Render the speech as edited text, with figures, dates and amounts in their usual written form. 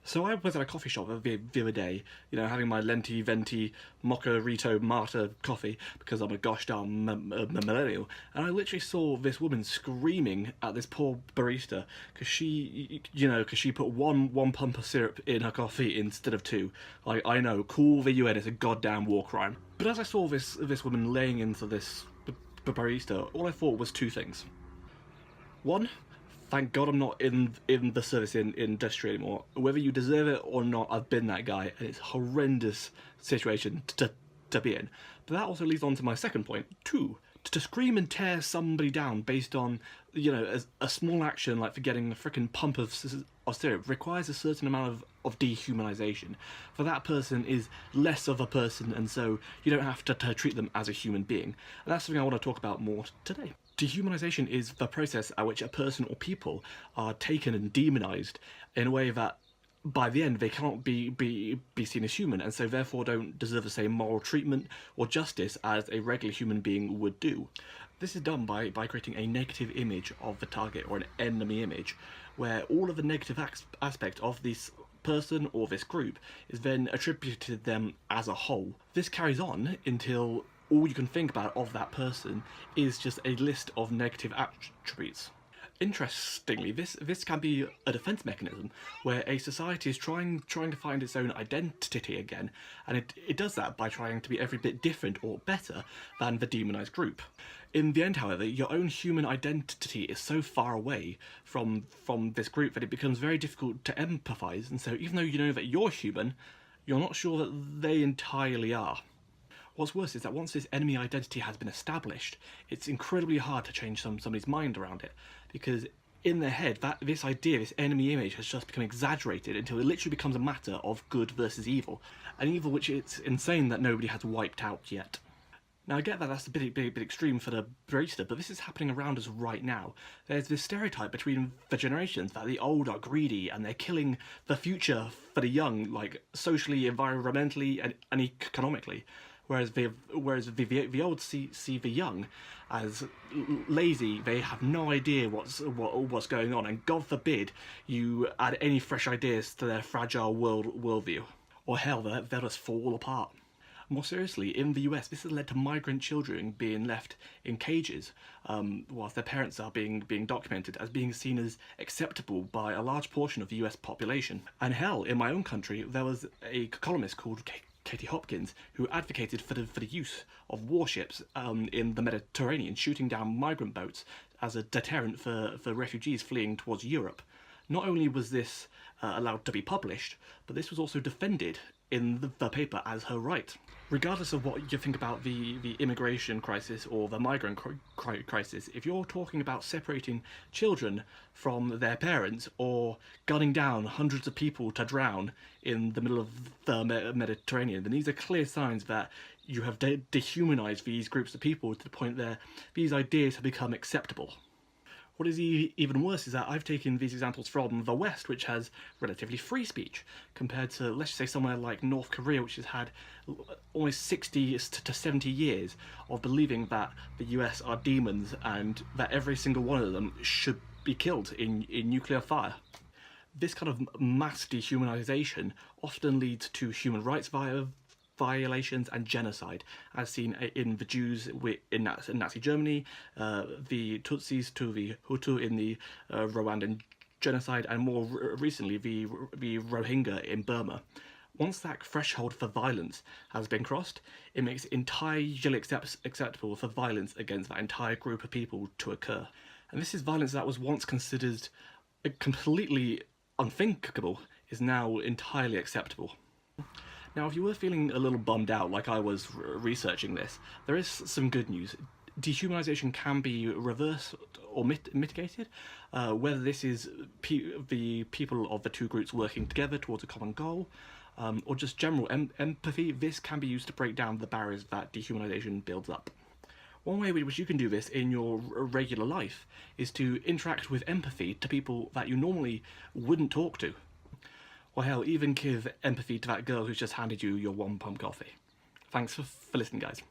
So I was at a coffee shop the other day, having my Lenti Venti Mocha Rito Marta coffee because I'm a gosh darn millennial, and I literally saw this woman screaming at this poor barista because she put one pump of syrup in her coffee instead of two. Like, I know, call the UN, it's a goddamn war crime. But as I saw this woman laying into this barista, all I thought was two things. One, thank God I'm not in the service industry anymore. Whether you deserve it or not, I've been that guy, and it's a horrendous situation to be in. But that also leads on to my second point. Two, to scream and tear somebody down based on, a small action like forgetting a freaking pump of syrup requires a certain amount of dehumanization. For that person is less of a person, and so you don't have to treat them as a human being. And that's something I want to talk about more today. Dehumanization is the process at which a person or people are taken and demonized in a way that by the end they cannot be seen as human, and so therefore don't deserve the same moral treatment or justice as a regular human being would do. This is done by creating a negative image of the target, or an enemy image, where all of the negative aspect of this person or this group is then attributed to them as a whole. This carries on until all you can think about of that person is just a list of negative attributes. Interestingly, this can be a defense mechanism where a society is trying to find its own identity again, and it does that by trying to be every bit different or better than the demonized group. In the end, however, your own human identity is so far away from this group that it becomes very difficult to empathize, and so even though you know that you're human, you're not sure that they entirely are. What's worse is that once this enemy identity has been established, it's incredibly hard to change somebody's mind around it, because in their head, this idea, this enemy image, has just become exaggerated until it literally becomes a matter of good versus evil, an evil which it's insane that nobody has wiped out yet. Now I get that that's a bit extreme for the barista, but this is happening around us right now. There's this stereotype between the generations that the old are greedy and they're killing the future for the young, like socially, environmentally, and economically. Whereas the old see the young as lazy. They have no idea what's going on, and God forbid you add any fresh ideas to their fragile worldview, or hell, they'll just fall apart. More seriously, in the US, this has led to migrant children being left in cages whilst their parents are being documented as being seen as acceptable by a large portion of the US population. And hell, in my own country, there was a columnist called Katie Hopkins, who advocated for the use of warships in the Mediterranean, shooting down migrant boats as a deterrent for refugees fleeing towards Europe. Not only was this allowed to be published, but this was also defended in the paper as her right. Regardless of what you think about the immigration crisis or the migrant crisis, if you're talking about separating children from their parents or gunning down hundreds of people to drown in the middle of the Mediterranean, then these are clear signs that you have dehumanized these groups of people to the point that these ideas have become acceptable. What is even worse is that I've taken these examples from the West, which has relatively free speech, compared to, let's just say, somewhere like North Korea, which has had almost 60 to 70 years of believing that the US are demons and that every single one of them should be killed in nuclear fire. This kind of mass dehumanization often leads to human rights violations and genocide, as seen in the Jews in Nazi Germany, the Tutsis to the Hutu in the Rwandan genocide, and more recently the Rohingya in Burma. Once that threshold for violence has been crossed, it makes it entirely acceptable for violence against that entire group of people to occur. And this is violence that was once considered completely unthinkable is now entirely acceptable. Now, if you were feeling a little bummed out like I was researching this, there is some good news. Dehumanization can be reversed or mitigated, whether this is the people of the two groups working together towards a common goal, or just general empathy. This can be used to break down the barriers that dehumanization builds up. One way in which you can do this in your regular life is to interact with empathy to people that you normally wouldn't talk to. Or hell, even give empathy to that girl who's just handed you your one pump coffee. Thanks for listening, guys.